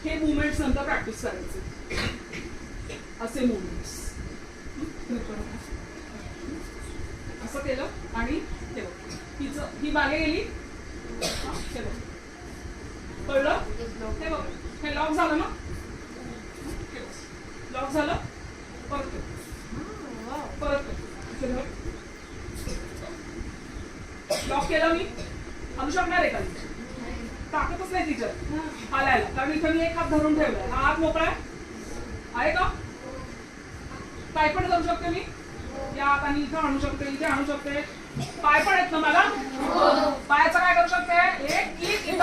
हे मुवमेंट्स नंतर प्रॅक्टिस करायचे, असे मुवमेंट्स. असं केलं आणि ही मागे गेली, कळलं? हे बघ, हे लॉक झालं ना, लॉक झालं, परत लॉक केलं मी. आणू शकणार आहे का? ताकदच नाही टीचर हालायला, कारण इथं मी एक हात धरून ठेवलाय. हा हात मोकळा आहे का? काय पण करू शकते मी या हाताने, इथं आणू शकते, इथे आणू शकते. पाय पण आहेत ना मला, पायाचं काय करू शकते? एक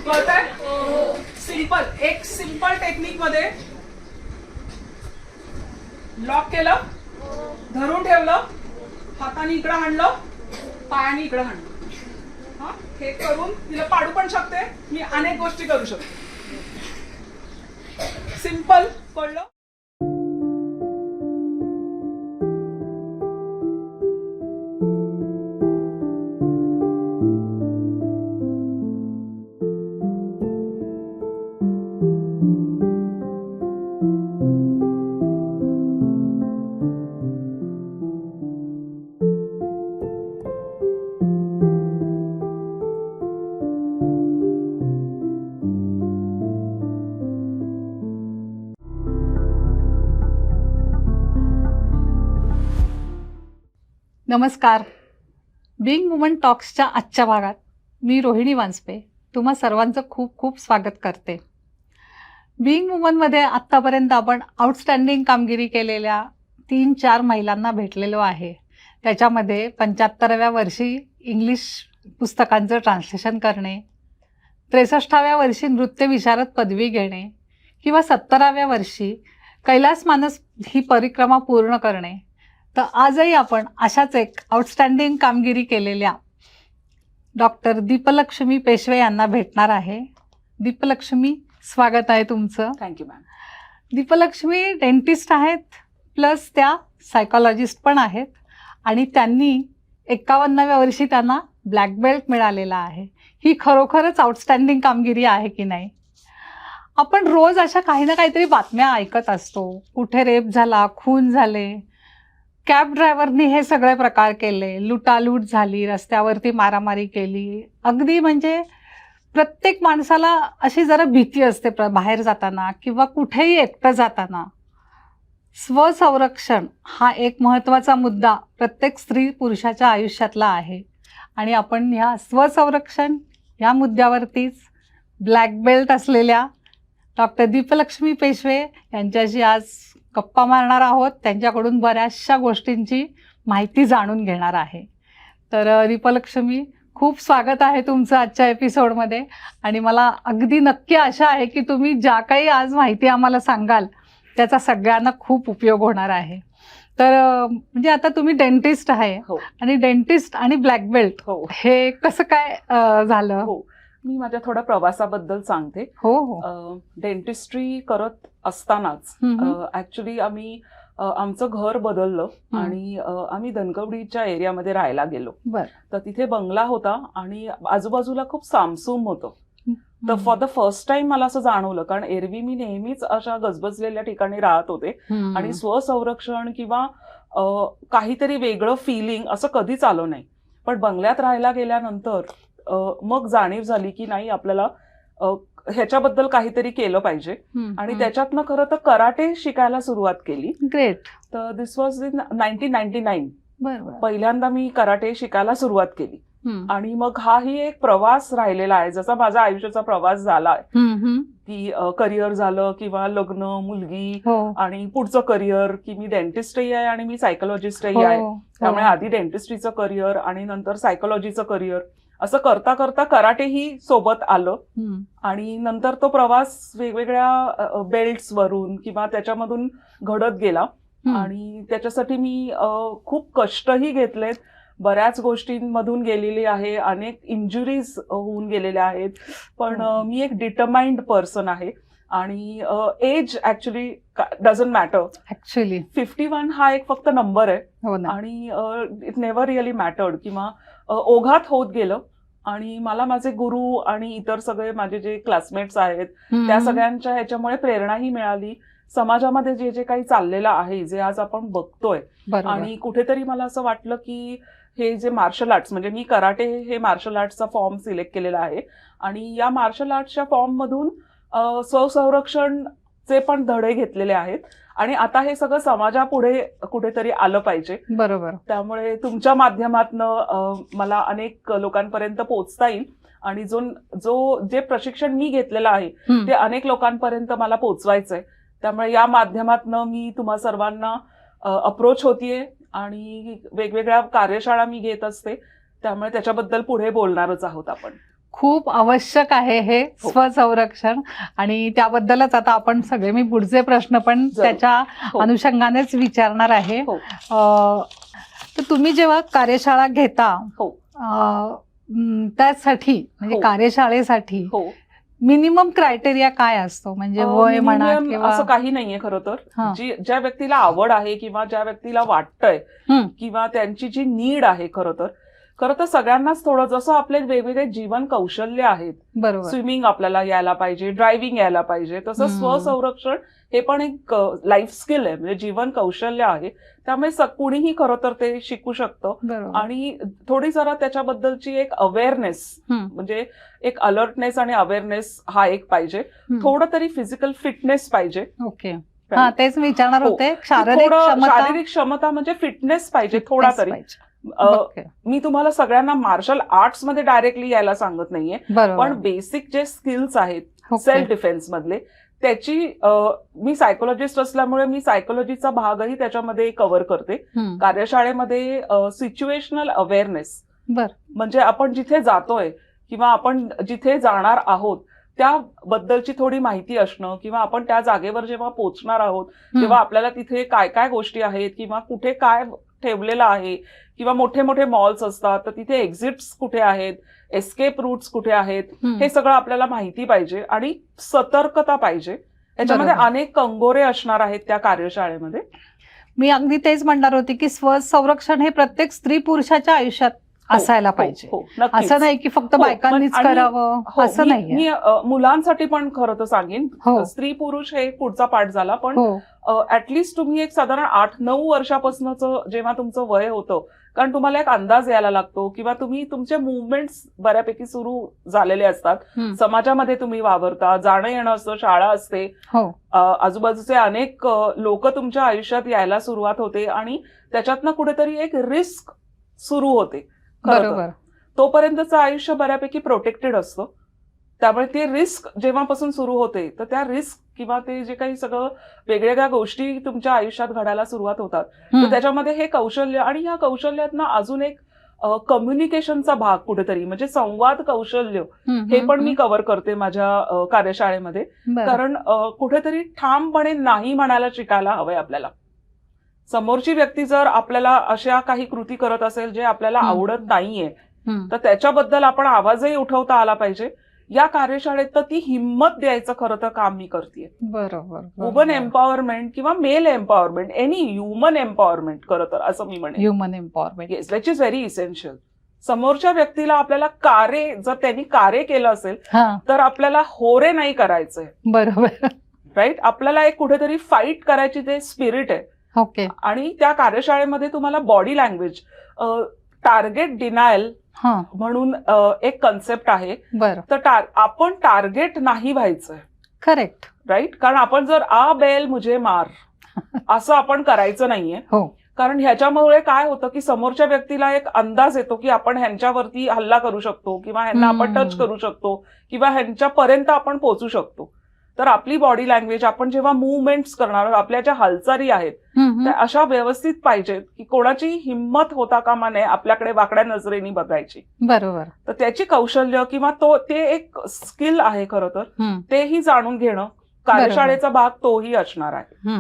कळतंय? सिंपल, एक सिंपल टेक्निक मध्ये लॉक केलं, धरून ठेवलं, हाताने इकडं हाणलं, पायाने इकडं हाणलं. हा, हे करून तिला पाडू पण शकते मी, अनेक गोष्टी करू शकते. सिंपल, कळलं? नमस्कार. बिंग वुमन टॉक्सच्या आजच्या भागात मी रोहिणी वांसपे तुम्हा सर्वांचं खूप खूप स्वागत करते. बिंग वुमनमध्ये आत्तापर्यंत आपण आउटस्टँडिंग कामगिरी केलेल्या 3-4 महिलांना भेटलेलो आहे. त्याच्यामध्ये 75व्या वर्षी इंग्लिश पुस्तकांचं ट्रान्सलेशन करणे, 63व्या वर्षी नृत्य विशारद पदवी घेणे किंवा 70व्या वर्षी कैलास मानस ही परिक्रमा पूर्ण करणे. तर आजही आपण अशाच एक आउटस्टँडिंग कामगिरी केलेल्या डॉक्टर दीपलक्ष्मी पेशवे यांना भेटणार आहे. दीपलक्ष्मी, स्वागत आहे तुमचं. Thank you ma'am. दीपलक्ष्मी डेंटिस्ट आहेत, प्लस त्या सायकॉलॉजिस्ट पण आहेत आणि त्यांनी 51व्या वर्षी त्यांना ब्लॅक बेल्ट मिळालेला आहे. ही खरोखरच आउटस्टँडिंग कामगिरी आहे की नाही? आपण रोज अशा काही ना काहीतरी बातम्या ऐकत असतो. कुठे रेप झाला, खून झाले, कॅब ड्रायव्हरनी हे सगळे प्रकार केले, लुटालूट झाली, रस्त्यावरती मारामारी केली. अगदी म्हणजे प्रत्येक माणसाला अशी जरा भीती असते बाहेर जाताना किंवा कुठेही एकटं जाताना. स्वसंरक्षण हा एक महत्त्वाचा मुद्दा प्रत्येक स्त्री पुरुषाच्या आयुष्यातला आहे आणि आपण ह्या स्वसंरक्षण या मुद्द्यावरतीच ब्लॅक बेल्ट असलेल्या डॉक्टर दीपलक्ष्मी पेशवे यांच्याशी आज गप्पा मारणार आहोत. त्यांच्याकडून बऱ्याचशा गोष्टींची माहिती जाणून घेणार आहे. तर दीपलक्ष्मी, खूप स्वागत आहे तुमचं आजच्या एपिसोडमध्ये आणि मला अगदी नक्की आशा आहे की तुम्ही ज्या काही आज माहिती आम्हाला सांगाल त्याचा सगळ्यांना खूप उपयोग होणार आहे. तर म्हणजे आता तुम्ही डेंटिस्ट आहे आणि डेंटिस्ट आणि ब्लॅक बेल्ट हे कसं काय झालं? मी माझ्या थोड्या प्रवासाबद्दल सांगते. डेंटिस्ट्री करत असतानाच ऍक्च्युली आम्ही आमचं घर बदललं आणि आम्ही धनकवडीच्या एरियामध्ये राहायला गेलो. तर तिथे बंगला होता आणि आजूबाजूला खूप सामसूम होतं. तर फॉर द फर्स्ट टाइम मला असं जाणवलं, कारण एरवी मी नेहमीच अशा गजबजलेल्या ठिकाणी राहत होते आणि स्वसंरक्षण किंवा काहीतरी वेगळं फिलिंग असं कधीच आलं नाही. पण बंगल्यात राहायला गेल्यानंतर मग जाणीव झाली की नाही, आपल्याला ह्याच्याबद्दल काहीतरी केलं पाहिजे आणि त्याच्यातनं खरं तर कराटे शिकायला सुरुवात केली. ग्रेट. तर दिस वॉज इन 1999. पहिल्यांदा मी कराटे शिकायला सुरुवात केली आणि मग हाही एक प्रवास राहिलेला आहे, जसा माझ्या आयुष्याचा प्रवास झाला की करिअर झालं किंवा लग्न, मुलगी आणि पुढचं करिअर, की मी डेंटिस्टही आहे आणि मी सायकोलॉजिस्टही आहे. त्यामुळे आधी डेंटिस्ट्रीचं करिअर आणि नंतर सायकोलॉजीचं करिअर असं करता करता कराटेही सोबत आलं आणि नंतर तो प्रवास वेगवेगळ्या बेल्ट्स वरून किंवा त्याच्यामधून घडत गेला आणि त्याच्यासाठी मी खूप कष्टही घेतलेत. बऱ्याच गोष्टींमधून गेलेली आहे, अनेक इंजुरीज होऊन गेलेल्या आहेत, पण मी एक डिटरमाइंड पर्सन आहे आणि age actually doesn't matter. Actually 51 हा एक फक्त नंबर आहे आणि इट नेव्हर रिअली मॅटर्ड किंवा ओघात होत गेलं आणि मला माझे गुरु आणि इतर सगळे माझे जे क्लासमेट्स आहेत त्या सगळ्यांच्या ह्याच्यामुळे प्रेरणाही मिळाली. समाजामध्ये जे जे काही चाललेलं आहे, जे आज आपण बघतोय, आणि कुठेतरी मला असं वाटलं की हे जे मार्शल आर्ट्स, म्हणजे मी कराटे हे मार्शल आर्ट्सचा फॉर्म सिलेक्ट केलेला आहे आणि या मार्शल आर्ट्सच्या फॉर्म मधून स्वसंरक्षणचे पण धडे घेतलेले आहेत आणि आता हे सगळं समाजापुढे कुठेतरी आलं पाहिजे. बरोबर. त्यामुळे तुमच्या माध्यमातनं मला अनेक लोकांपर्यंत पोहोचता येईल आणि जे प्रशिक्षण मी घेतलेलं आहे ते अनेक लोकांपर्यंत मला पोहोचवायचंय. त्यामुळे या माध्यमातनं मी तुम्हा सर्वांना अप्रोच होतीये आणि वेगवेगळ्या कार्यशाळा मी घेत असते. त्यामुळे त्याच्याबद्दल पुढे बोलणारच आहोत आपण. खूप आवश्यक आहे हे स्वसंरक्षण आणि त्याबद्दलच आता आपण सगळे मी पुढचे प्रश्न पण त्याच्या अनुषंगानेच विचारणार आहे. तर तुम्ही जेव्हा कार्यशाळा घेता त्यासाठी म्हणजे कार्यशाळेसाठी मिनिमम क्रायटेरिया काय असतो? म्हणजे वय म्हणा किंवा असं काही नाहीये खरं तर. ज्या व्यक्तीला आवड आहे किंवा ज्या व्यक्तीला वाटतंय किंवा त्यांची जी नीड आहे, खरं तर सगळ्यांनाच थोडं, जसं आपले वेगवेगळे जीवन कौशल्य आहेत, स्विमिंग आपल्याला यायला पाहिजे, ड्रायव्हिंग यायला पाहिजे, तसं स्वसंरक्षण हे पण एक लाईफ स्किल आहे, म्हणजे जीवन कौशल्य आहे. त्यामुळे कुणीही खरं तर ते शिकू शकतं आणि थोडी जरा त्याच्याबद्दलची एक अवेअरनेस, म्हणजे एक अलर्टनेस आणि अवेअरनेस हा एक पाहिजे. थोडं तरी फिजिकल फिटनेस पाहिजे. ओके, तेच विचारणार होते. शारीरिक क्षमता म्हणजे फिटनेस पाहिजे थोडा तरी. मी तुम्हाला सगळ्यांना मार्शल आर्ट्स मध्ये डायरेक्टली यायला सांगत नाहीये, पण बेसिक जे स्किल्स आहेत सेल्फ डिफेन्स मधले, त्याची मी सायकोलॉजिस्ट असल्यामुळे मी सायकोलॉजीचा भागही त्याच्यामध्ये कव्हर करते. कार्यशाळेमध्ये सिच्युएशनल अवेअरनेस, म्हणजे आपण जिथे जातोय किंवा आपण जिथे जाणार आहोत त्याबद्दलची थोडी माहिती असणं, किंवा आपण त्या जागेवर जेव्हा पोहोचणार आहोत तेव्हा आपल्याला तिथे काय काय गोष्टी आहेत किंवा कुठे काय ठेवलेलं आहे, किंवा मोठे मोठे मॉल्स असतात तर तिथे एक्झिट्स कुठे आहेत, एस्केप रूट्स कुठे आहेत, हे सगळं आपल्याला माहिती पाहिजे आणि सतर्कता पाहिजे. याच्यामध्ये अनेक कंगोरे असणार आहेत त्या कार्यशाळेमध्ये. मी अगदी तेच म्हणणार होते की स्वसंरक्षण हे प्रत्येक स्त्री पुरुषाच्या आयुष्यात असायला पाहिजे. असं नाही की फक्त बायकांनीच करावं, असं नाही. मी मुलांसाठी पण खरं तर सांगेन, स्त्री पुरुष हे पुढचा पाठ झाला, पण ऍटलिस्ट तुम्ही एक साधारण 8-9 वर्षापासूनच जेव्हा तुमचं वय होतं, कारण तुम्हाला एक अंदाज यायला लागतो किंवा तुम्ही तुमचे मुवमेंट्स बऱ्यापैकी सुरू झालेले असतात, समाजामध्ये तुम्ही वावरता, जाणं येणं असतं, शाळा असते, आजूबाजूचे अनेक लोक तुमच्या आयुष्यात यायला सुरुवात होते आणि त्याच्यातनं कुठेतरी एक रिस्क सुरू होते. बरोबर. तोपर्यंतचं आयुष्य बऱ्यापैकी प्रोटेक्टेड असतं. त्यामुळे ते रिस्क जेव्हापासून सुरू होते तर त्या रिस्क किंवा ते जे काही सगळं वेगवेगळ्या गोष्टी तुमच्या आयुष्यात घडायला सुरुवात होतात, तर त्याच्यामध्ये हे कौशल्य आणि या कौशल्यातनं अजून एक कम्युनिकेशनचा भाग कुठेतरी, म्हणजे संवाद कौशल्य, हे पण मी कव्हर करते माझ्या कार्यशाळेमध्ये. कारण कुठेतरी ठामपणे नाही म्हणायला शिकायला हवंय आपल्याला. समोरची व्यक्ती जर आपल्याला अशा काही कृती करत असेल जे आपल्याला आवडत नाहीये, तर त्याच्याबद्दल आपण आवाजही उठवता आला पाहिजे. या कार्यशाळेत तर ती हिंमत द्यायचं खरं तर काम मी करते. बरोबर. वुमन एम्पॉवरमेंट किंवा male empowerment, any human empowerment खरं तर असं मी म्हणेन. Human empowerment, yes, which is very essential. समोरच्या व्यक्तीला आपल्याला जर त्यांनी कार्य केलं असेल तर आपल्याला होरे नाही करायचंय. बरोबर, राईट. आपल्याला एक कुठेतरी फाईट करायची ते स्पिरिट आहे. ओके. आणि त्या कार्यशाळेमध्ये तुम्हाला बॉडी लँग्वेज, टार्गेट डिनायल म्हणून एक कन्सेप्ट आहे. तर आपण टार्गेट नाही व्हायचंय. Correct, right. कारण आपण जर आ बेल मुझे मार असं आपण करायचं नाहीये. कारण ह्याच्यामुळे काय होतं की समोरच्या व्यक्तीला एक अंदाज येतो की आपण ह्यांच्यावरती हल्ला करू शकतो किंवा ह्यांना आपण टच करू शकतो किंवा ह्यांच्यापर्यंत आपण पोहोचू शकतो. तर आपली बॉडी लँग्वेज, आपण जेव्हा मुवमेंट्स करणार, आपल्या ज्या हालचाली आहेत त्या अशा व्यवस्थित पाहिजेत की कोणाची हिंमत होता कामा नये आपल्याकडे वाकड्या नजरेने बघायची. बरोबर. तर त्याची कौशल्य किंवा ते एक स्किल आहे खरं तर, तेही जाणून घेणं कार्यशाळेचा भाग तोही असणार आहे.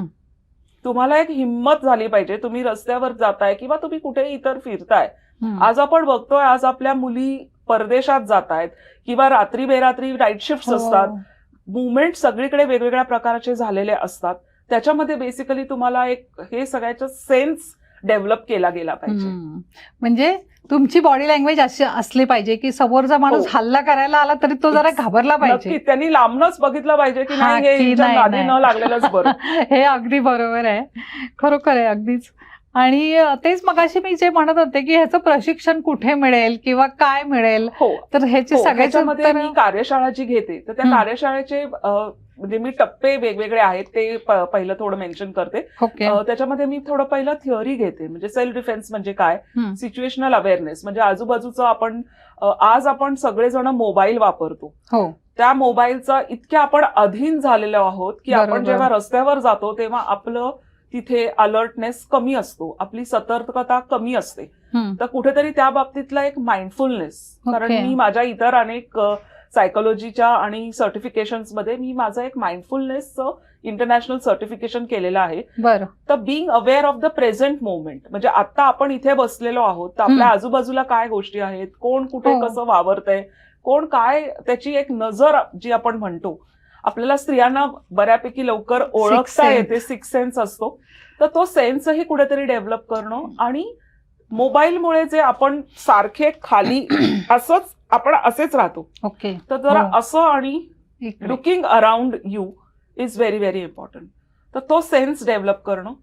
तुम्हाला एक हिंमत झाली पाहिजे. तुम्ही रस्त्यावर जाताय किंवा तुम्ही कुठेही इतर फिरताय. आज आपण बघतोय, आज आपल्या मुली परदेशात जात आहेत किंवा रात्री बेरात्री नाईट शिफ्ट असतात. मुवमेंट सगळीकडे वेगवेगळ्या प्रकारचे झालेले असतात. त्याच्यामध्ये बेसिकली तुम्हाला एक हे सगळ्याचा सेन्स डेव्हलप केला गेला पाहिजे. म्हणजे तुमची बॉडी लँग्वेज अशी असली पाहिजे की समोरचा माणूस हल्ला करायला आला तरी तो जरा घाबरला पाहिजे. त्यांनी लांबनच बघितलं पाहिजे की नाही नादी न लागलेलंच बरं. हे अगदी बरोबर आहे, खरोखर आहे अगदीच. आणि तेच मगाशी मी जे म्हणत होते की ह्याचं प्रशिक्षण कुठे मिळेल किंवा काय मिळेल, तर ह्याची सगळ्यामध्ये मी कार्यशाळा जी घेते तर त्या कार्यशाळेचे म्हणजे मी टप्पे वेगवेगळे आहेत ते पहिलं थोडं मेन्शन करते. त्याच्यामध्ये मी थोडं पहिलं थिअरी घेते, म्हणजे सेल्फ डिफेन्स म्हणजे काय, सिच्युएशनल अवेअरनेस म्हणजे आजूबाजूचं आज आपण सगळेजण मोबाईल वापरतो, त्या मोबाईलचा इतक्या आपण अधीन झालेलो आहोत की आपण जेव्हा रस्त्यावर जातो तेव्हा आपलं तिथे अलर्टनेस कमी असतो, आपली सतर्कता कमी असते. तर कुठेतरी त्या बाबतीतला एक माइंडफुलनेस, कारण मी माझ्या इतर अनेक सायकोलॉजीच्या आणि सर्टिफिकेशन्स मध्ये मी माझं एक माइंडफुलनेसचं इंटरनॅशनल सर्टिफिकेशन केलेलं आहे. तर being aware of the present moment म्हणजे आता आपण इथे बसलेलो आहोत तर आपल्या आजूबाजूला काय गोष्टी आहेत, कोण कुठे कसं वावरतंय, कोण काय, त्याची एक नजर जी आपण म्हणतो. आपल्याला स्त्रियांना बऱ्यापैकी लवकर ओळखता येते, सिक्स सेन्स असतो, तर तो सेन्सही कुठेतरी डेव्हलप करणं. आणि मोबाईलमुळे जे आपण सारखे खाली असंच आपण असेच राहतो, तर जरा असं आणि looking around you is very very important. तर तो सेन्स डेव्हलप करणं.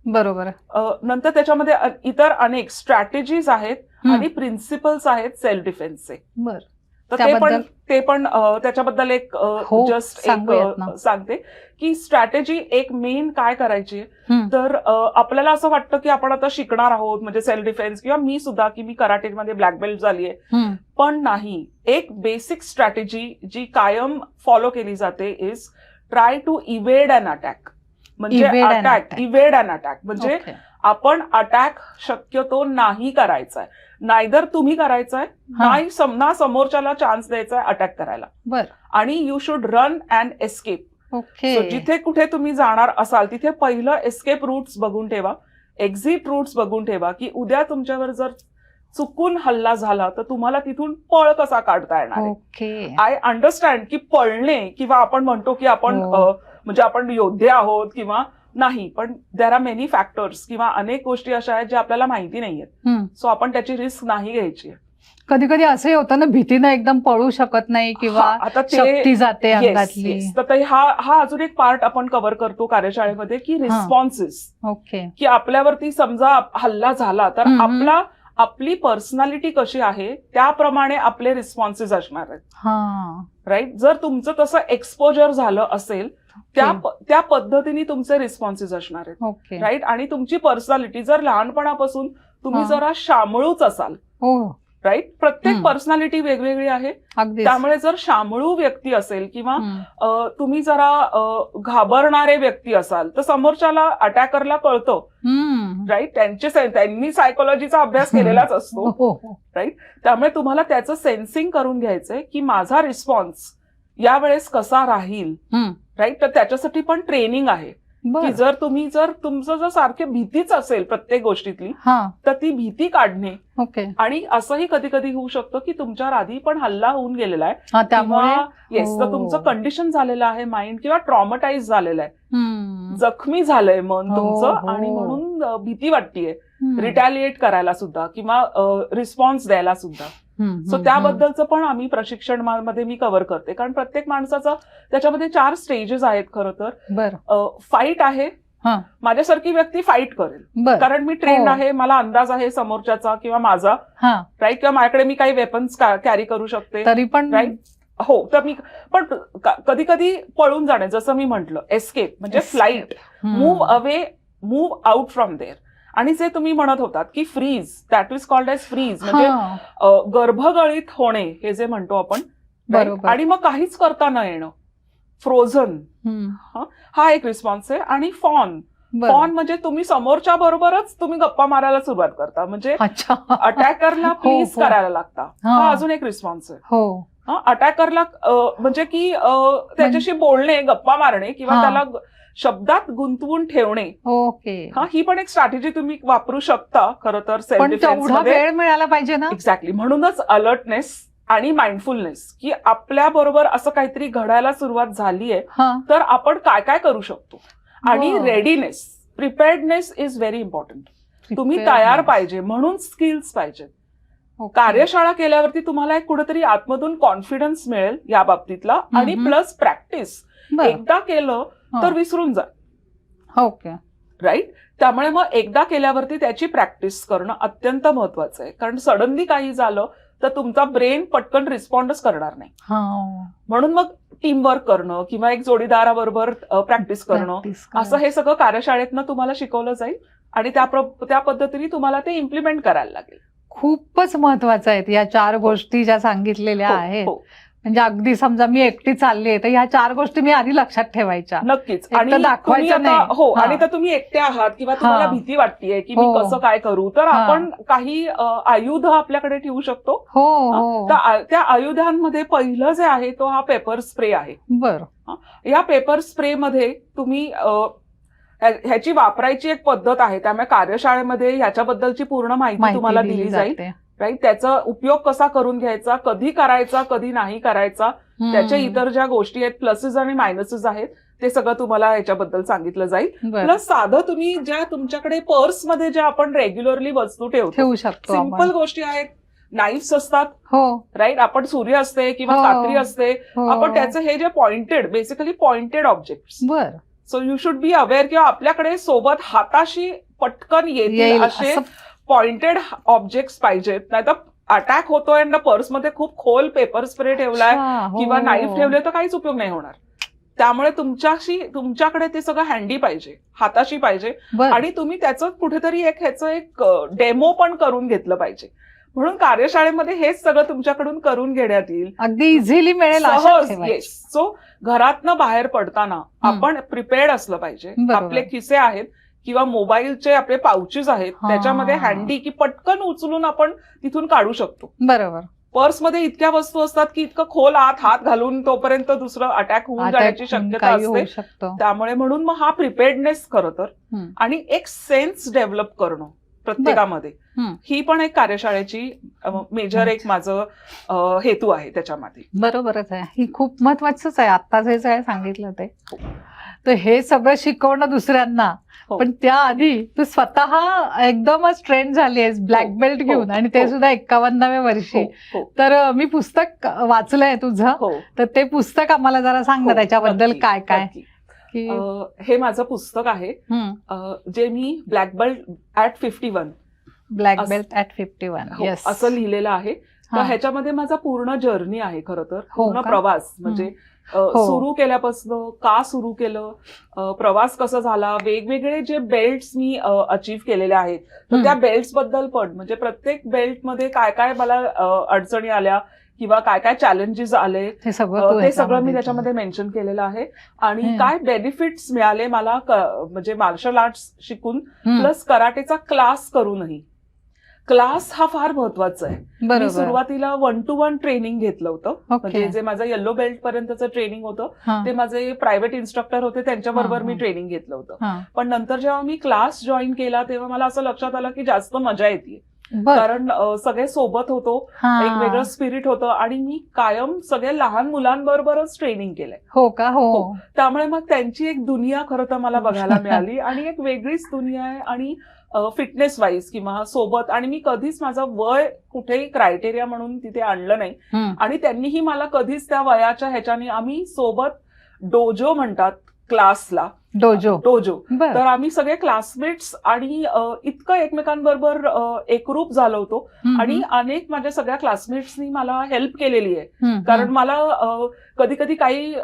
बरोबर. नंतर त्याच्यामध्ये इतर अनेक स्ट्रॅटेजीज आहेत आणि प्रिन्सिपल्स आहेत सेल्फ डिफेन्सचे. तर ते पण त्याच्याबद्दल एक जस्ट एक सांगते की स्ट्रॅटेजी एक मेन काय करायची. तर आपल्याला असं वाटतं की आपण आता शिकणार आहोत म्हणजे सेल्फ डिफेन्स, किंवा मी सुद्धा की मी कराटेमध्ये ब्लॅक बेल्ट झालीये, पण नाही. एक बेसिक स्ट्रॅटेजी जी कायम फॉलो केली जाते is try to evade an attack. म्हणजे इव्हेड अन अटॅक म्हणजे आपण अटॅक शक्यतो नाही करायचा आहे, नायदर तुम्ही करायचाय नाही ना समोरच्याला चान्स द्यायचा आहे अटॅक करायला. आणि you should run and escape. जिथे कुठे तुम्ही जाणार असाल तिथे पहिलं एस्केप रूट्स बघून ठेवा, एक्झिट रूट्स बघून ठेवा, की उद्या तुमच्यावर जर चुकून हल्ला झाला तर तुम्हाला तिथून पळ कसा काढता येणार. आय अंडरस्टँड की पळणे किंवा आपण म्हणतो की आपण म्हणजे आपण योद्धे आहोत किंवा नाही, पण देर आर मेनी फॅक्टर्स किंवा अनेक गोष्टी अशा आहेत ज्या आपल्याला माहिती नाहीयेत. सो आपण त्याची रिस्क नाही घ्यायची. कधी कधी असंही होतं ना, भीतीनं एकदम पळू शकत नाही किंवा शक्ती जाते अंगातली. तर हा अजून एक पार्ट आपण कव्हर करतो कार्यशाळेमध्ये की रिस्पॉन्सेस. की आपल्यावरती समजा हल्ला झाला तर आपली पर्सनॅलिटी कशी आहे त्याप्रमाणे आपले रिस्पॉन्सेस असणार आहेत. राईट. जर तुमचं तसं एक्सपोजर झालं असेल त्या पद्धतीने तुमचे रिस्पॉन्सेस असणार आहेत. राईट. आणि तुमची पर्सनॅलिटी जर लहानपणापासून तुम्ही जरा शामळूच असाल, राईट. प्रत्येक पर्सनॅलिटी वेगवेगळी आहे, त्यामुळे जर शामळू व्यक्ती असेल किंवा तुम्ही जरा घाबरणारे व्यक्ती असाल तर समोरच्याला अटॅकरला कळतं. राईट. त्यांनी सायकोलॉजीचा अभ्यास केलेलाच असतो. राईट. त्यामुळे तुम्हाला त्याचं सेन्सिंग करून घ्यायचंय की माझा रिस्पॉन्स यावेळेस कसा राहील. राईट. तर त्याच्यासाठी पण ट्रेनिंग आहे की जर तुमचं जर सारखे भीतीच असेल प्रत्येक गोष्टीतली तर ती भीती काढणे. आणि असंही कधी कधी होऊ शकतं की तुमच्यावर आधी पण हल्ला होऊन गेलेला आहे, त्यामुळे तर तुमचं कंडिशन झालेलं आहे माइंड किंवा ट्रॉमटाईज झालेलं आहे, जखमी झालंय मन तुमचं, आणि म्हणून भीती वाटतेय रिटॅलिएट करायला सुद्धा किंवा रिस्पॉन्स द्यायला सुद्धा. सो त्याबद्दलचं पण आम्ही प्रशिक्षणामध्ये मी कव्हर करते, कारण प्रत्येक माणसाचं त्याच्यामध्ये 4 स्टेजेस आहेत खरं तर. फाईट आहे, माझ्यासारखी व्यक्ती फाईट करेल कारण मी ट्रेंड आहे, मला अंदाज आहे समोरच्याचा किंवा माझा. राईट. किंवा माझ्याकडे मी काही वेपन्स कॅरी करू शकते तरी पण. राईट. हो. तर मी पण कधी कधी पळून जाणे, जसं मी म्हटलं एस्केप म्हणजे flight, move away, move out from there. आणि जे तुम्ही म्हणत होतात की freeze, that is called as freeze म्हणजे गर्भगळीत होणे हे जे म्हणतो आपण. आणि मग काहीच करता न येणं, फ्रोझन, हा एक रिस्पॉन्स आहे. आणि फॉन म्हणजे तुम्ही समोरच्या बरोबरच तुम्ही गप्पा मारायला सुरुवात करता, म्हणजे अटॅकरला प्लीज करायला लागता, हा अजून एक रिस्पॉन्स आहे. अटॅकरला म्हणजे की त्याच्याशी बोलणे, गप्पा मारणे किंवा त्याला शब्दात गुंतवून ठेवणे. ही पण एक स्ट्रॅटेजी तुम्ही वापरू शकता खरं तर सेल्फ डिफेन्स मध्ये. वेळ मिळाला पाहिजे ना. एक्झॅक्टली. म्हणूनच अलर्टनेस आणि माइंडफुलनेस की आपल्या बरोबर असं काहीतरी घडायला सुरुवात झालीये तर आपण काय काय करू शकतो. आणि रेडीनेस, प्रिपेअर्डनेस इज व्हेरी इम्पॉर्टंट. तुम्ही तयार पाहिजे, म्हणून स्किल्स पाहिजेत. कार्यशाळा केल्यावरती तुम्हाला एक कुठेतरी आतमधून कॉन्फिडन्स मिळेल या बाबतीतला, आणि प्लस प्रॅक्टिस. एकदा केलं तर विसरून जा. Okay, right. त्यामुळे मग एकदा केल्यावरती त्याची प्रॅक्टिस करणं अत्यंत महत्वाचं आहे, कारण सडनली काही झालं तर तुमचा ब्रेन पटकन रिस्पॉन्डच करणार नाही. म्हणून मग टीमवर्क करणं किंवा एक जोडीदाराबरोबर प्रॅक्टिस करणं, असं हे सगळं कार्यशाळेतनं तुम्हाला शिकवलं जाईल आणि त्या पद्धतीने तुम्हाला ते इम्प्लिमेंट करायला लागेल. खूपच महत्वाचं आहे या 4 गोष्टी ज्या सांगितलेल्या आहेत. म्हणजे अगदी समजा मी एकटी चालली आहे तर ह्या 4 गोष्टी मी आधी लक्षात ठेवायच्या. नक्कीच. आणि आणि तर तुम्ही एकटे आहात किंवा तुम्हाला भीती वाटतेय की मी कसं काय करू, तर आपण काही आयुध आपल्याकडे ठेवू शकतो. त्या आयुधांमध्ये पहिलं जे आहे तो हा पेपर स्प्रे आहे. बरं. या पेपर स्प्रे मध्ये तुम्ही ह्याची वापरायची एक पद्धत आहे, त्यामुळे कार्यशाळेमध्ये ह्याच्याबद्दलची पूर्ण माहिती तुम्हाला दिली जाईल. राईट. त्याचा उपयोग कसा करून घ्यायचा, कधी करायचा, कधी नाही करायचा, त्याच्या इतर ज्या गोष्टी आहेत, प्लसेस आणि मायनसेस आहेत, ते सगळं तुम्हाला याच्याबद्दल सांगितलं जाईल. प्लस साधं तुम्ही ज्या तुमच्याकडे पर्समध्ये ज्या आपण रेग्युलरली वस्तू ठेवू शकतो, सिंपल गोष्टी आहेत. नाईफ्स असतात, राईट. आपण सुरी असते किंवा कात्री असते, आपण त्याचं हे जे pointed, basically pointed objects. So you should be aware, किंवा आपल्याकडे सोबत हाताशी पटकन येतील असे पॉइंटेड ऑब्जेक्ट्स पाहिजेत. नाहीतर अटॅक होतोय आणि पर्समध्ये खूप खोल पेपर स्प्रे ठेवलाय किंवा नाईफ ठेवले तर काहीच उपयोग नाही होणार. त्यामुळे तुमच्याकडे ते सगळं हँडी पाहिजे, हाताशी पाहिजे, आणि तुम्ही त्याचं कुठेतरी ह्याचं एक डेमो पण करून घेतलं पाहिजे. म्हणून कार्यशाळेमध्ये हेच सगळं तुमच्याकडून करून घेण्यात येईल, अगदी इझिली मिळेल. सो घरातनं बाहेर पडताना आपण प्रिपेअर्ड असलं पाहिजे. आपले खिसे आहेत किंवा मोबाईलचे आपले पाउचेस आहेत, त्याच्यामध्ये हँडी की पटकन उचलून आपण तिथून काढू शकतो. बरोबर. पर्समध्ये इतक्या वस्तू असतात की इतकं खोल आत हात घालून तोपर्यंत दुसरं अटॅक होऊन जाण्याची शक्यता असते. त्यामुळे म्हणून मग हा प्रिपेअर्डनेस खरं तर, आणि एक सेन्स डेव्हलप करणं प्रत्येकामध्ये, ही पण एक कार्यशाळेची मेजर एक माझं हेतू आहे त्याच्यामध्ये. बरोबरच आहे. ही खूप महत्वाचंच आहे. आता जे सांगितलं ते, तर हे सगळं शिकवणं दुसऱ्यांना, पण त्याआधी तू स्वतः एकदमच ट्रेंड झाली आहेस ब्लॅक बेल्ट घेऊन, आणि ते सुद्धा 51व्या वर्षी. तर मी पुस्तक वाचलंय तुझं, तर ते पुस्तक आम्हाला जरा सांग ना, त्याच्याबद्दल काय काय. हे माझं पुस्तक आहे जे मी black belt at 51 black belt at 51 असं लिहिलेलं आहे. तर ह्याच्यामध्ये माझा पूर्ण जर्नी आहे, खरं तर पूर्ण प्रवास. म्हणजे सुरू केल्यापासून का सुरू केलं, प्रवास कसा झाला, वेगवेगळे जे बेल्ट्स मी अचीव्ह केलेले आहेत, तर त्या बेल्ट्स बद्दल पण, म्हणजे प्रत्येक बेल्टमध्ये काय काय मला अडचणी आल्या किंवा काय काय चॅलेंजेस आले, ते सगळं मी त्याच्यामध्ये मेन्शन केलेलं आहे. आणि काय बेनिफिट्स मिळाले मला म्हणजे मार्शल आर्ट्स शिकून, प्लस कराटेचा क्लास करूनही. क्लास हा फार महत्वाचा आहे. मी सुरुवातीला 1-to-1 ट्रेनिंग घेतलं होतं. म्हणजे जे माझं येलो बेल्ट पर्यंतचं ट्रेनिंग होतं ते माझे प्रायव्हेट इन्स्ट्रक्टर होते, त्यांच्याबरोबर मी ट्रेनिंग घेतलं होतं. पण नंतर जेव्हा मी क्लास जॉईन केला तेव्हा मला असं लक्षात आलं की जास्त मजा येते, कारण सगळे सोबत होतो, एक वेगळं स्पिरिट होतं, आणि मी कायम सगळे लहान मुलांबरोबरच ट्रेनिंग केलंय. हो का? हो. त्यामुळे मग त्यांची एक दुनिया खरं तर मला बघायला मिळाली, आणि एक वेगळीच दुनिया आहे. आणि फिटनेस वाईज किंवा सोबत, आणि मी कधीच माझं वय कुठेही क्रायटेरिया म्हणून तिथे आणलं नाही, आणि त्यांनीही मला कधीच त्या वयाच्या ह्याच्याने, आम्ही सोबत डोजो म्हणतात क्लासला, डोजो, तर आम्ही सगळे क्लासमेट्स आणि इतकं एकमेकांबरोबर एकरूप झालो होतो. आणि अनेक माझ्या सगळ्या क्लासमेट्सनी मला हेल्प केलेली आहे, कारण मला कधी कधी काही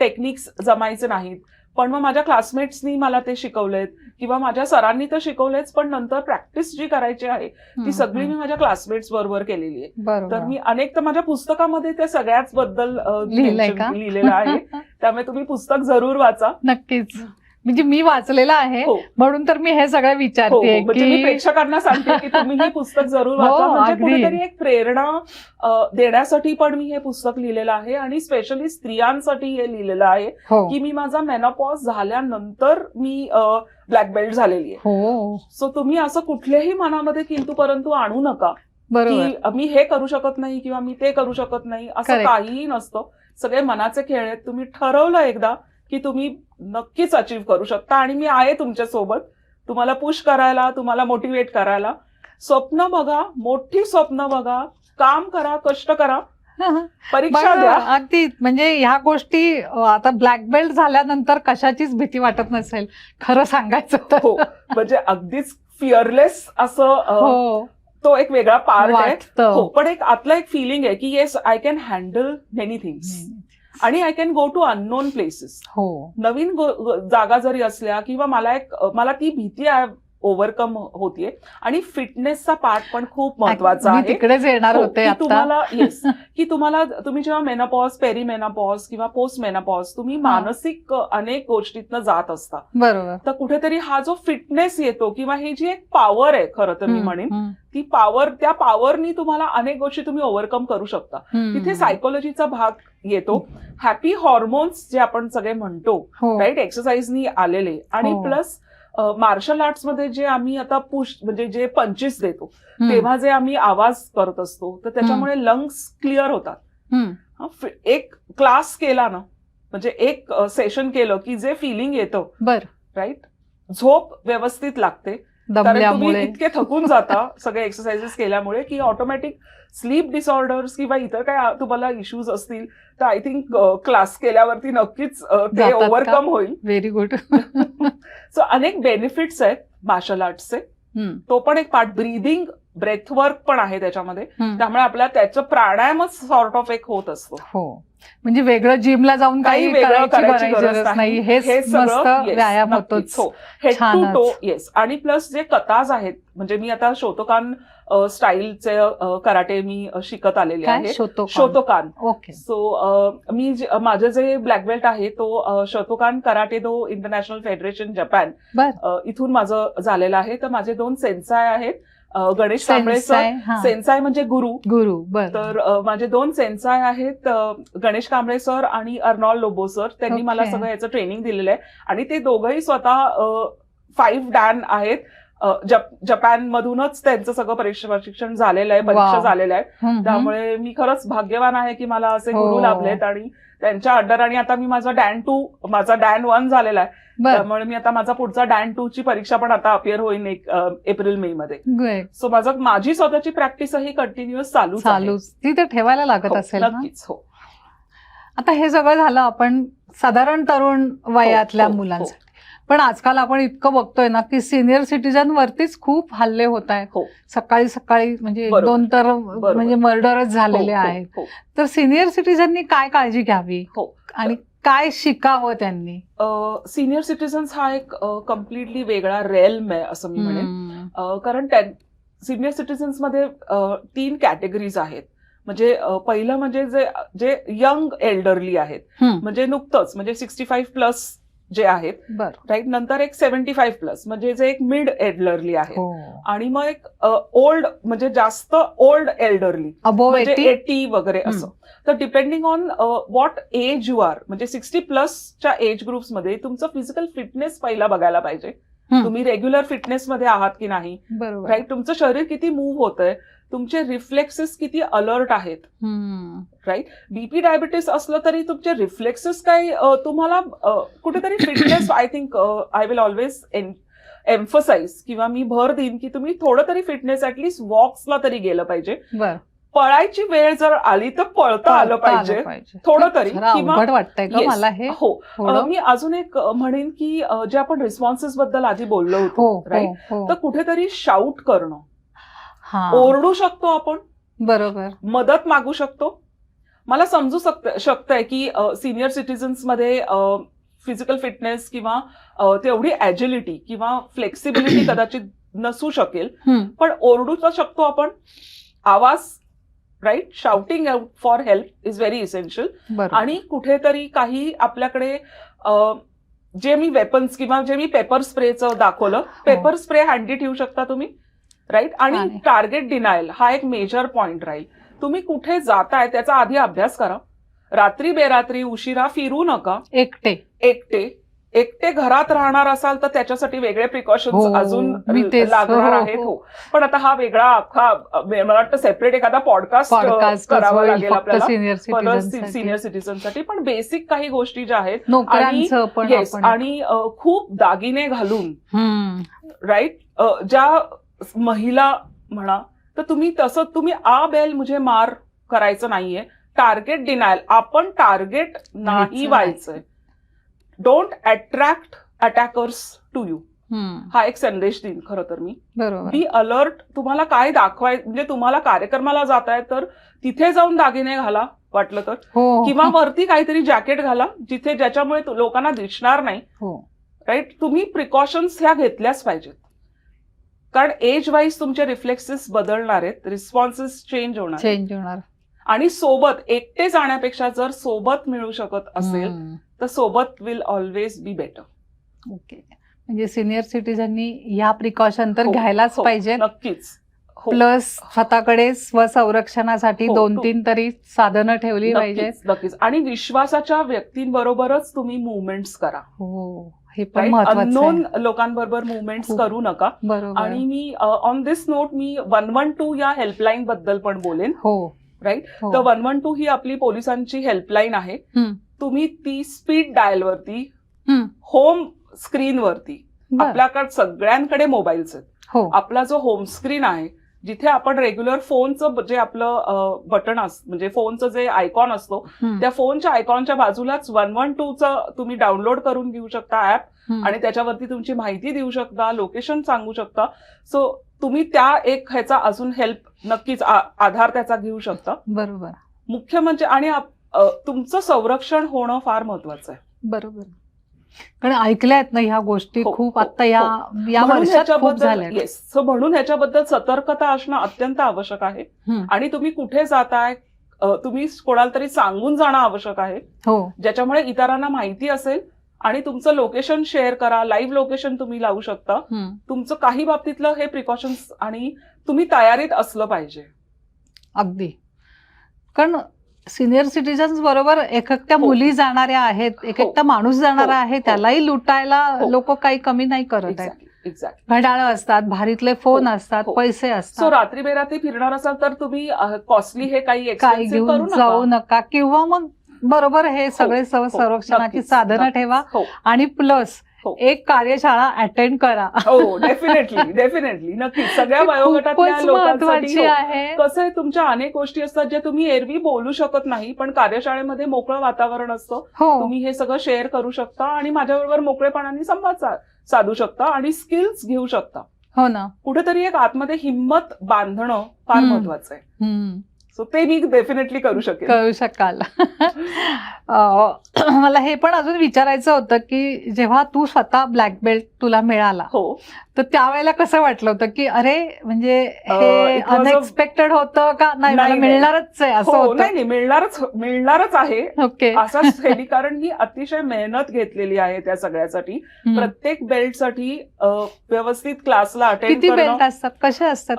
टेक्निक्स जमायचे नाहीत, पण मग माझ्या क्लासमेट्सनी मला ते शिकवलेत, किंवा माझ्या सरांनी तर शिकवलेच, पण नंतर प्रॅक्टिस जी करायची आहे ती सगळी मी माझ्या क्लासमेट्स बरोबर केलेली आहे. तर मी अनेक, तर माझ्या पुस्तकामध्ये त्या सगळ्याच बद्दल लिहिलेलं आहे, त्यामुळे तुम्ही पुस्तक जरूर वाचा. नक्कीच. म्हणजे मी वाचलेलं आहे, म्हणून तर मी हे सगळं विचारते. म्हणजे मी प्रेक्षकांना सांगते की तुम्ही हे पुस्तक जरूर वाचा, म्हणजे कुठेतरी एक प्रेरणा देण्यासाठी पण मी हे पुस्तक लिहिलेलं आहे, आणि स्पेशली स्त्रियांसाठी हे लिहिलेलं आहे की मी माझा मेनोपॉज झाल्यानंतर मी ब्लॅक बेल्ट झालेली आहे. सो तुम्ही असं कुठल्याही मनामध्ये किंतु परंतु आणू नका की मी हे करू शकत नाही किंवा मी ते करू शकत नाही, असं काहीही नसतं. सगळे मनाचे खेळ आहेत. तुम्ही ठरवलं एकदा की तुम्ही नक्कीच अचीव्ह करू शकता, आणि मी आहे तुमच्या सोबत, तुम्हाला पुश करायला, तुम्हाला मोटिवेट करायला. स्वप्न बघा, मोठी स्वप्न बघा, काम करा, कष्ट करा, परीक्षा द्या. अगदी म्हणजे ह्या गोष्टी आता ब्लॅक बेल्ट झाल्यानंतर कशाचीच भीती वाटत नसेल खरं सांगायचं तर. हो, म्हणजे अगदीच फिअरलेस असं तो एक वेगळा पार्ट आहे. हो, पण एक आतला एक फिलिंग आहे की yes I can handle many things आणि I can go to unknown places. नवीन जागा जरी असल्या किंवा मला ती भीती ओव्हरकम होतीये. आणि फिटनेसचा पार्ट पण खूप महत्वाचा आहे. तिकडेच येणार होते तुम्हाला. येस, की तुम्ही जेव्हा मेनोपॉज, पेरीमेनोपॉज किंवा पोस्ट मेनोपॉज तुम्ही मानसिक अनेक गोष्टीतनं जात असता. बरोबर. तर कुठेतरी हा जो फिटनेस येतो किंवा ही जी एक पॉवर आहे खरं तर मी म्हणेन ती पॉवर, त्या पॉवरनी तुम्हाला अनेक गोष्टी तुम्ही ओव्हरकम करू शकता. तिथे सायकोलॉजीचा भाग येतो. हॅपी हॉर्मोन्स जे आपण सगळे म्हणतो राईट, एक्सरसाइजनी आलेले. आणि प्लस मार्शल आर्ट्स मध्ये जे आम्ही आता पुश म्हणजे जे पंचेस देतो तेव्हा जे आम्ही आवाज करत असतो तर त्याच्यामुळे लंग्स क्लिअर होतात. एक क्लास केला ना, म्हणजे एक सेशन केलं की जे फिलिंग येतं राईट, झोप व्यवस्थित लागते. कारण तुम्ही इतके थकून जाता सगळे एक्सरसाइजेस केल्यामुळे की ऑटोमॅटिक स्लीप डिसऑर्डर्स किंवा इतर काय तुम्हाला इश्यूज असतील तर आय थिंक क्लास केल्यावरती नक्कीच ते ओव्हरकम होईल. Very good. सो अनेक बेनिफिट्स आहेत मार्शल आर्ट्सचे. तो पण एक पार्ट. ब्रीदिंग, ब्रेथवर्क पण आहे त्याच्यामध्ये. त्यामुळे आपल्याला त्याचं प्राणायामच सॉर्ट ऑफ एक होत असतो. म्हणजे वेगळं जिमला जाऊन काही वेगळं करायची गरज नाही. हे सगळं व्यायाम होतोच. Head to toe. येस. आणि प्लस जे कथाज आहेत, म्हणजे मी आता शोतोकान स्टाईलचे कराटे मी शिकत आलेले आहे. शोतोकान. सो मी माझे जे ब्लॅक बेल्ट आहे तो शोतोकान कराटे दो इंटरनॅशनल फेडरेशन जपान इथून माझं झालेलं आहे. तर माझे 2 सेन्साय आहेत. गणेश कांबळे सर, सेन्साय म्हणजे गुरु. तर माझे 2 सेन्साय आहेत, गणेश कांबळे सर आणि अर्नॉल्ड लोबो सर. त्यांनी मला सगळं याचं ट्रेनिंग दिलेलं आहे. आणि ते दोघंही स्वतः 5 डॅन आहेत. जपान मधूनच त्यांचं सगळं प्रशिक्षण झालेलं आहे, परीक्षा झालेल्या आहेत. त्यामुळे मी खरंच भाग्यवान आहे की मला असे गुरु लाभलेत आणि त्यांच्या अंडर. आणि आता मी माझा डॅन 2, माझा डॅन 1 झालेला आहे. त्यामुळे मी आता माझा पुढचा डॅन 2 ची परीक्षा पण आता अपिअर होईल एप्रिल-मे मध्ये. सो माझी स्वतःची प्रॅक्टिसही कंटिन्युअस चालूच. ती तर ठेवायला लागत असेल. नक्कीच. हो. आता हे सगळं झालं आपण साधारण तरुण वयातल्या मुलांसाठी. पण आजकाल आपण इतकं बघतोय ना की सिनियर सिटीजन वरतीच खूप हल्ले होत आहेत. सकाळी म्हणजे 2 तर म्हणजे मर्डरच झालेले आहेत. तर सिनियर सिटीजननी काय काळजी घ्यावी आणि काय शिकावं त्यांनी? सिनियर सिटीजन्स हा एक कम्प्लिटली वेगळा रेल्म आहे असं मी म्हणेन. कारण सिनियर सिटीजन्स मध्ये 3 कॅटेगरीज आहेत. म्हणजे पहिलं म्हणजे जे यंग एल्डरली आहेत, म्हणजे नुकतंच म्हणजे 65+ जे आहेत राईट. नंतर एक 75+ म्हणजे जे एक मिड एल्डरली आहे. आणि मग एक ओल्ड म्हणजे जास्त ओल्ड एल्डरली म्हणजे 80 वगैरे असं. तर depending on what age you are, म्हणजे 60+ एज ग्रुप्समध्ये तुमचं फिजिकल फिटनेस पहिला बघायला पाहिजे. तुम्ही रेग्युलर फिटनेसमध्ये आहात की नाही राईट, तुमचं शरीर किती मूव्ह होतंय, तुमचे रिफ्लेक्सेस किती अलर्ट आहेत राईट. बीपी डायबिटीस असलं तरी तुमचे रिफ्लेक्सेस काही तुम्हाला कुठेतरी fitness I think I will always emphasize किंवा मी भर देईन की तुम्ही थोडं तरी फिटनेस ऍटलीस्ट वॉक्सला तरी गेलं पाहिजे. पळायची वेळ जर आली तर पळता आलं पाहिजे थोडं तरी. हो. मी अजून एक म्हणेन की जे आपण रिस्पॉन्सेस बद्दल आधी बोललो होतो राईट, तर कुठेतरी शाऊट करणं, ओरडू शकतो आपण, बरोबर, मदत मागू शकतो. मला समजू शकतंय की सिनियर सिटीजन्स मध्ये फिजिकल फिटनेस किंवा तेवढी ॲजिलिटी किंवा फ्लेक्सिबिलिटी कदाचित नसू शकेल, पण ओरडू तर शकतो आपण. आवाज right, shouting out for help is very essential. आणि कुठेतरी काही आपल्याकडे जे मी वेपन्स किंवा जे मी पेपर स्प्रेचं दाखवलं, पेपर स्प्रे हँडी ठेवू शकता तुम्ही राईट. आणि टार्गेट डिनायल हा एक मेजर पॉइंट राहील. तुम्ही कुठे जाताय त्याचा आधी अभ्यास करा. रात्री बेरात्री उशिरा फिरू नका. एकटे एकटे घरात राहणार असाल तर त्याच्यासाठी वेगळे प्रिकॉशन्स हो, अजून मी तेच, लागणार हो, आहेत. हो. हो, पण आता हा वेगळा अख्खा मला वाटतं सेपरेट एखादा पॉडकास्ट करावा लागेल आपल्याला सिनियर सिटीजनसाठी. पण बेसिक काही गोष्टी ज्या आहेत नोकऱ्यांचं पण येस, आपण आणि खूप दागिने घालून राईट ज्या महिला म्हणा, तर तुम्ही तसं तुम्ही बेल मुझे मार करायचं नाहीये. टार्गेट डिनायल, आपण टार्गेट नाही व्हायचंय. Don't attract attackers to you. हा एक संदेश देईन खरं तर मी. Be alert. तुम्हाला काय म्हणजे तुम्हाला कार्यक्रमाला जाताय तर तिथे जाऊन दागिने घाला वाटलं तर, किंवा वरती काहीतरी जॅकेट घाला ज्याच्यामुळे लोकांना दिसणार नाही. राईट, तुम्ही प्रिकॉशन्स ह्या घेतल्याच पाहिजेत. कारण एज वाईज तुमचे रिफ्लेक्सेस बदलणार आहेत, रिस्पॉन्सेस चेंज होणार. आणि सोबत एकटे जाण्यापेक्षा जर सोबत मिळू शकत असेल तर सोबत will always be better. Okay, म्हणजे सिनियर सिटीजननी ह्या प्रिकॉशन तर घ्यायलाच पाहिजे. नक्कीच. प्लस स्वतःकडे स्वसंरक्षणासाठी 2-3 तरी साधनं ठेवली पाहिजेत. नक्कीच. आणि विश्वासाच्या व्यक्तींबरोबरच तुम्ही मुवमेंट्स करा. हो, हे पण महत्त्वाचं आहे. अननोन लोकांबरोबर मुवमेंट्स करू नका. आणि मी ऑन दिस नोट मी 112 या हेल्पलाईन बद्दल पण बोलेन. राईट, तर 112 ही आपली पोलिसांची हेल्पलाईन आहे. तुम्ही ती स्पीड डायल वरती, होम स्क्रीन वरती, आपल्याकडे सगळ्यांकडे मोबाईल्स आहेत. आपला जो होम स्क्रीन आहे जिथे आपण रेग्युलर फोनचं जे आपलं बटन असतं, म्हणजे फोनचं जे आयकॉन असतो, त्या फोनच्या आयकॉनच्या बाजूलाच 112चं तुम्ही डाउनलोड करून घेऊ शकता ऍप. आणि त्याच्यावरती तुमची माहिती देऊ शकता, लोकेशन सांगू शकता. सो तुम्ही त्या एक ह्याचा अजून हेल्प नक्कीच आधार त्याचा घेऊ शकता. बरोबर. मुख्य म्हणजे आणि तुमचं संरक्षण होणं फार महत्वाचं आहे. बरोबर. कारण ऐकल्यात ना ह्या गोष्टी खूप आता या वर्षात खूप झाल्या. येस, सो म्हणून ह्याच्याबद्दल सतर्कता असणं अत्यंत आवश्यक आहे. आणि तुम्ही कुठे जाताय, तुम्ही कोणाला तरी सांगून जाणं आवश्यक आहे, ज्याच्यामुळे इतरांना माहिती असेल. आणि तुमचं लोकेशन शेअर करा, लाईव्ह लोकेशन तुम्ही लावू शकता. तुमचं काही बाबतीतलं हे प्रिकॉशन्स, आणि तुम्ही तयारीत असलं पाहिजे. अगदी. कारण सिनियर सिटीजन्स बरोबर एकट्या मुली जाणाऱ्या आहेत, एकटा माणूस जाणारा आहे, त्यालाही लुटायला लोक काही कमी नाही करत आहेत. घड्याळ असतात, भारीतले फोन असतात, पैसे असतात. सो रात्री बेरात्री फिरणार असाल तर तुम्ही कॉस्टली हे काही घेऊन जाऊ नका. किंवा मग बरोबर हे सगळे संरक्षणाची साधनं ठेवा. आणि प्लस एक कार्यशाळा अटेंड करा. हो, डेफिनेटली नक्की. सगळ्या वयोगटातल्या लोकांसाठी आहे. कसं आहे, तुमच्या अनेक गोष्टी असतात ज्या तुम्ही एरवी बोलू शकत नाही, पण कार्यशाळेमध्ये मोकळं वातावरण असतं. तुम्ही हे सगळं शेअर करू शकता आणि माझ्याबरोबर मोकळेपणाने संवाद साधू शकता आणि स्किल्स घेऊ शकता. हो ना. कुठेतरी एक आतमध्ये हिंमत बांधणं फार महत्वाचं आहे. सो ते मी डेफिनेटली करू शकाल. मला हे पण अजून विचारायचं होतं की जेव्हा तू स्वतः ब्लॅक बेल्ट तुला मिळाला, तर त्यावेळेला कसं वाटलं होतं की अरे म्हणजे हे अनएक्सपेक्टेड होतं का? नाही, मला मिळणारच आहे असं होतं? नाही, मिळणारच आहे. ओके. असंच कारण ही अतिशय मेहनत घेतलेली आहे त्या सगळ्यासाठी. प्रत्येक बेल्टसाठी व्यवस्थित क्लासला अटेंड किती बेल्ट असतात, कसे असतात?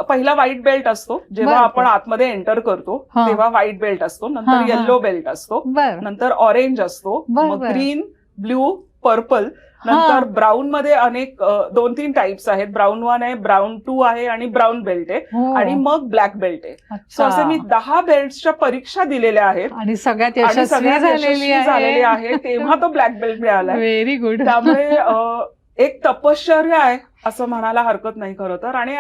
पहिला व्हाईट बेल्ट असतो, जेव्हा आपण आतमध्ये एंटर करतो तेव्हा व्हाईट बेल्ट असतो. नंतर येलो बेल्ट असतो, नंतर ऑरेंज असतो, ग्रीन, ब्ल्यू, पर्पल. नंतर ब्राऊन मध्ये अनेक 2-3 टाइप्स आहेत. ब्राऊन 1 आहे, ब्राऊन 2 आहे आणि ब्राऊन बेल्ट आहे, आणि मग ब्लॅक बेल्ट आहे. सो असे मी 10 बेल्टच्या परीक्षा दिलेल्या आहेत आणि सगळ्यात यशस्वी झालेली आहे. तेव्हा तो ब्लॅक बेल्ट मिळाला. Very good. त्यामुळे एक तपश्चर्या आहे असं म्हणायला हरकत नाही खरं तर. आणि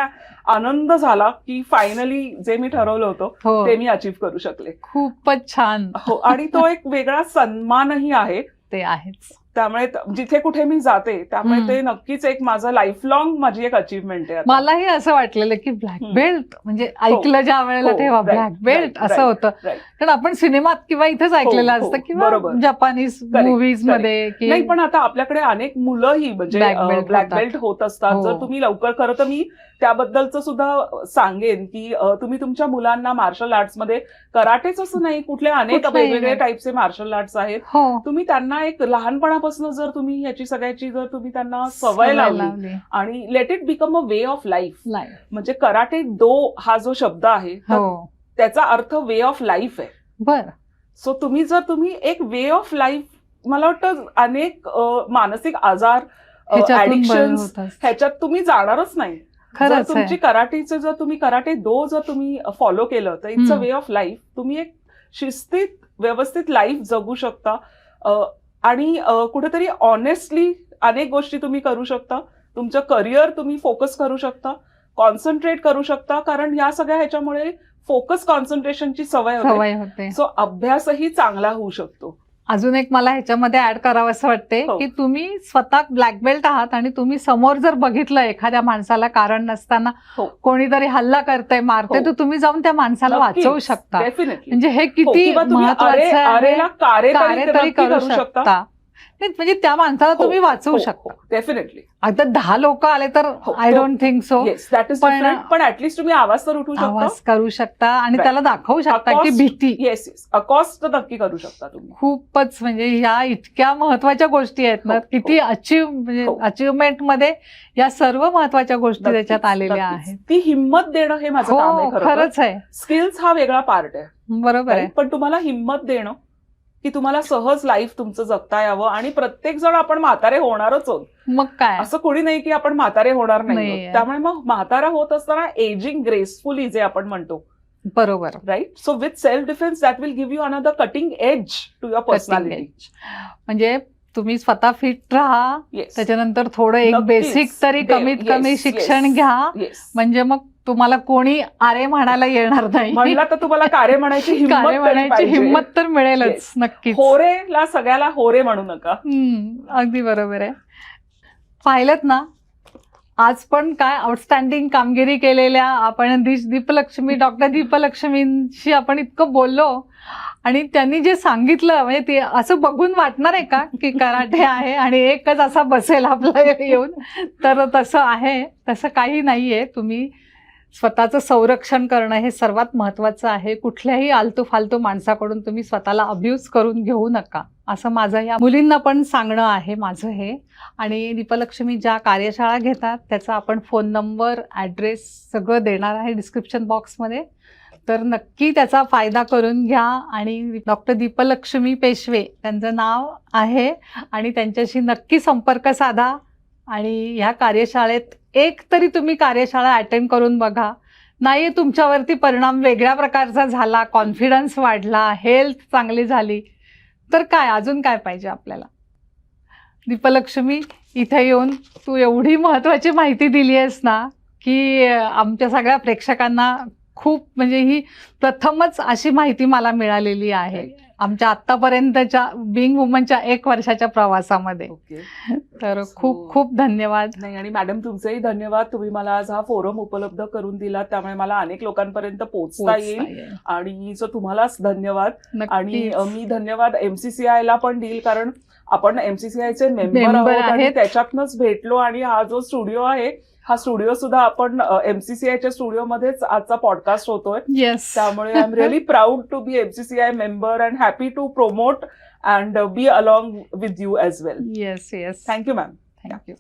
आनंद झाला की फायनली जे मी ठरवलं होतं ते मी अचीव्ह करू शकले. खूपच छान. हो, आणि तो एक वेगळा सन्मानही आहे. ते आहेच. त्यामुळे जिथे कुठे मी जाते त्यामुळे ते नक्कीच एक माझं लाईफ लॉंग माझी एक अचीव्हमेंट आहे. मलाही असं वाटलेलं की ब्लॅक बेल्ट म्हणजे ऐकलं ज्या वेळेला तेव्हा ब्लॅक बेल्ट असं होतं. कारण आपण सिनेमात किंवा इथेच ऐकलेलं असतं किंवा जपानीज मुव्हीज मध्ये. नाही, पण आता आपल्याकडे अनेक मुलंही म्हणजे ब्लॅक बेल्ट होत असतात. जर तुम्ही लवकर, खरं तर मी त्याबद्दलच सुद्धा सांगेन की तुम्ही तुमच्या मुलांना मार्शल आर्ट्स मध्ये, कराटेच असं नाही, कुठले अनेक वेगवेगळे टाईपचे मार्शल आर्ट्स आहेत. तुम्ही त्यांना एक लहानपणापासून जर तुम्ही ह्याची सगळ्याची जर तुम्ही त्यांना सवय लावली आणि let it become a way of life. म्हणजे कराटे दो हा जो शब्द आहे त्याचा अर्थ वे ऑफ लाईफ आहे. बरं. सो तुम्ही एक वे ऑफ लाईफ मला वाटतं अनेक मानसिक आजार, ह्याच्यातून ऍडिक्शन्स होत असतं. ह्याच्यात तुम्ही जाणारच नाही. जर खरंच तुमची आहे. कराटेचं जर तुम्ही कराटे दो जर तुम्ही फॉलो केलं तर इट्स अ हम्म. Way of life. तुम्ही एक शिस्तीत व्यवस्थित लाईफ जगू शकता आणि कुठेतरी ऑनेस्टली अनेक गोष्टी तुम्ही करू शकता. तुमचं करिअर तुम्ही फोकस करू शकता, कॉन्सन्ट्रेट करू शकता, कारण या सगळ्या ह्याच्यामुळे फोकस कॉन्सन्ट्रेशनची सवय होते. सो अभ्यासही चांगला होऊ शकतो. अजून एक मला ह्याच्यामध्ये ऍड करावं असं वाटते हो. की तुम्ही स्वतः ब्लॅक बेल्ट आहात आणि तुम्ही समोर जर बघितलं एखाद्या माणसाला कारण नसताना हो. कोणीतरी हल्ला करतंय, मारते, हो. तर तुम्ही जाऊन त्या माणसाला नक्कीच. वाचवू शकता. डेफिनेटली. म्हणजे हे किती महत्वाचं आहे. कारे तरी करू शकता. नाही, म्हणजे त्या माणसाला तुम्ही वाचवू शकता. डेफिनेटली. आता 10 लोक आले तर हो, I don't think so. Yes, that is different. पण ऍटलीस्ट तुम्ही आवाज तर उठवू शकता, आवाज करू शकता आणि Right. त्याला दाखवू शकता की Accost- भीती. येस येस, अकॉस्ट नक्की करू शकता तुम्ही. खूपच म्हणजे ह्या इतक्या महत्वाच्या गोष्टी आहेत ना, हो, किती हो. म्हणजे हो. अचिव्हमेंट मध्ये या सर्व महत्वाच्या गोष्टी नक्कीच, त्याच्यात आलेल्या नक्कीच. आहेत. ती हिंमत देणं हे माझं काम आहे. हो, खरं खरंच आहे. स्किल्स हा वेगळा पार्ट आहे, बरोबर आहे. right? पण तुम्हाला हिंमत देणं की तुम्हाला सहज लाईफ तुमचं जगता यावं. आणि प्रत्येक जण आपण म्हातारे होणारच आहोत, मग काय. असं कोणी नाही की आपण म्हातारे होणार नाही नाहीये. आहोत. त्यामुळे मग म्हातारा होत असताना एजिंग ग्रेसफुली जे आपण म्हणतो, बरोबर. Right. So with self defence that will give you another cutting edge to your personality. म्हणजे तुम्ही स्वतः फिट राहा, येस, त्याच्यानंतर थोडं एक नक्कीच. बेसिक तरी कमीत Yes, कमी yes. शिक्षण घ्या, येस. म्हणजे मग तुम्हाला कोणी आरे म्हणायला येणार नाही. म्हणला तर तुम्हाला कारे म्हणायची हिंमत कारे तरी म्हणायची पाहिजे. हिंमत तर मिळेलच. Yes. नक्कीच. होरेला सगळ्याला होरे म्हणू नका. अगदी बरोबर आहे. पाहिलं ना, आज पण काय आउटस्टँडिंग कामगिरी केलेल्या आपण दीपलक्ष्मी, डॉक्टर दीपलक्ष्मींशी आपण इतकं बोललो आणि त्यांनी जे सांगितलं, म्हणजे ते असं बघून वाटणार आहे का की कराटे आहे आणि एकच असा बसेल आपला येऊन, तर तसं आहे, तसं काही नाहीये. तुम्ही स्वतःचं संरक्षण करणं हे सर्वात महत्त्वाचं आहे. कुठल्याही आलतू फालतू माणसाकडून तुम्ही स्वतःला अब्यूज करून घेऊ नका, असं माझं या मुलींना पण सांगणं आहे माझं हे. आणि दीपलक्ष्मी ज्या कार्यशाळा घेतात त्याचा आपण फोन नंबर, ॲड्रेस सगळं देणार आहे डिस्क्रिप्शन बॉक्समध्ये, तर नक्की त्याचा फायदा करून घ्या. आणि डॉक्टर दीपलक्ष्मी पेशवे त्यांचं नाव आहे आणि त्यांच्याशी नक्की संपर्क साधा आणि ह्या कार्यशाळेत एक तरी तुम्ही कार्यशाळा अटेंड करून बघा. नाही तुमच्यावरती परिणाम वेगळ्या प्रकारचा झाला, कॉन्फिडन्स वाढला, हेल्थ चांगली झाली, तर काय अजून काय पाहिजे आपल्याला. दीपलक्ष्मी, इथे येऊन तू एवढी महत्त्वाची माहिती दिली आहेस ना की आमच्या सगळ्या प्रेक्षकांना खूप, म्हणजे ही प्रथमच अशी माहिती मला मिळालेली आहे आमच्या आतापर्यंतच्या बिंग वुमनच्या 1 वर्षाच्या प्रवासामध्ये. तर खूप खूप धन्यवाद. नाही, आणि मॅडम तुमचेही धन्यवाद. तुम्ही मला आज हा फोरम उपलब्ध करून दिला, त्यामुळे मला अनेक लोकांपर्यंत पोहोचता येईल. आणि सो तुम्हालाच धन्यवाद. आणि मी धन्यवाद MCCI ला पण देईल, कारण आपण MCCI चे मेंबर आहोत आणि त्याच्यातनच भेटलो. आणि हा जो स्टुडिओ आहे, हा स्टुडिओ सुद्धा आपण MCCI च्या स्टुडिओमध्येच आजचा पॉडकास्ट होतोय. त्यामुळे I am really proud to be MCCI member and happy to promote and be along with you as well. Yes yes. Thank you ma'am. Thank you.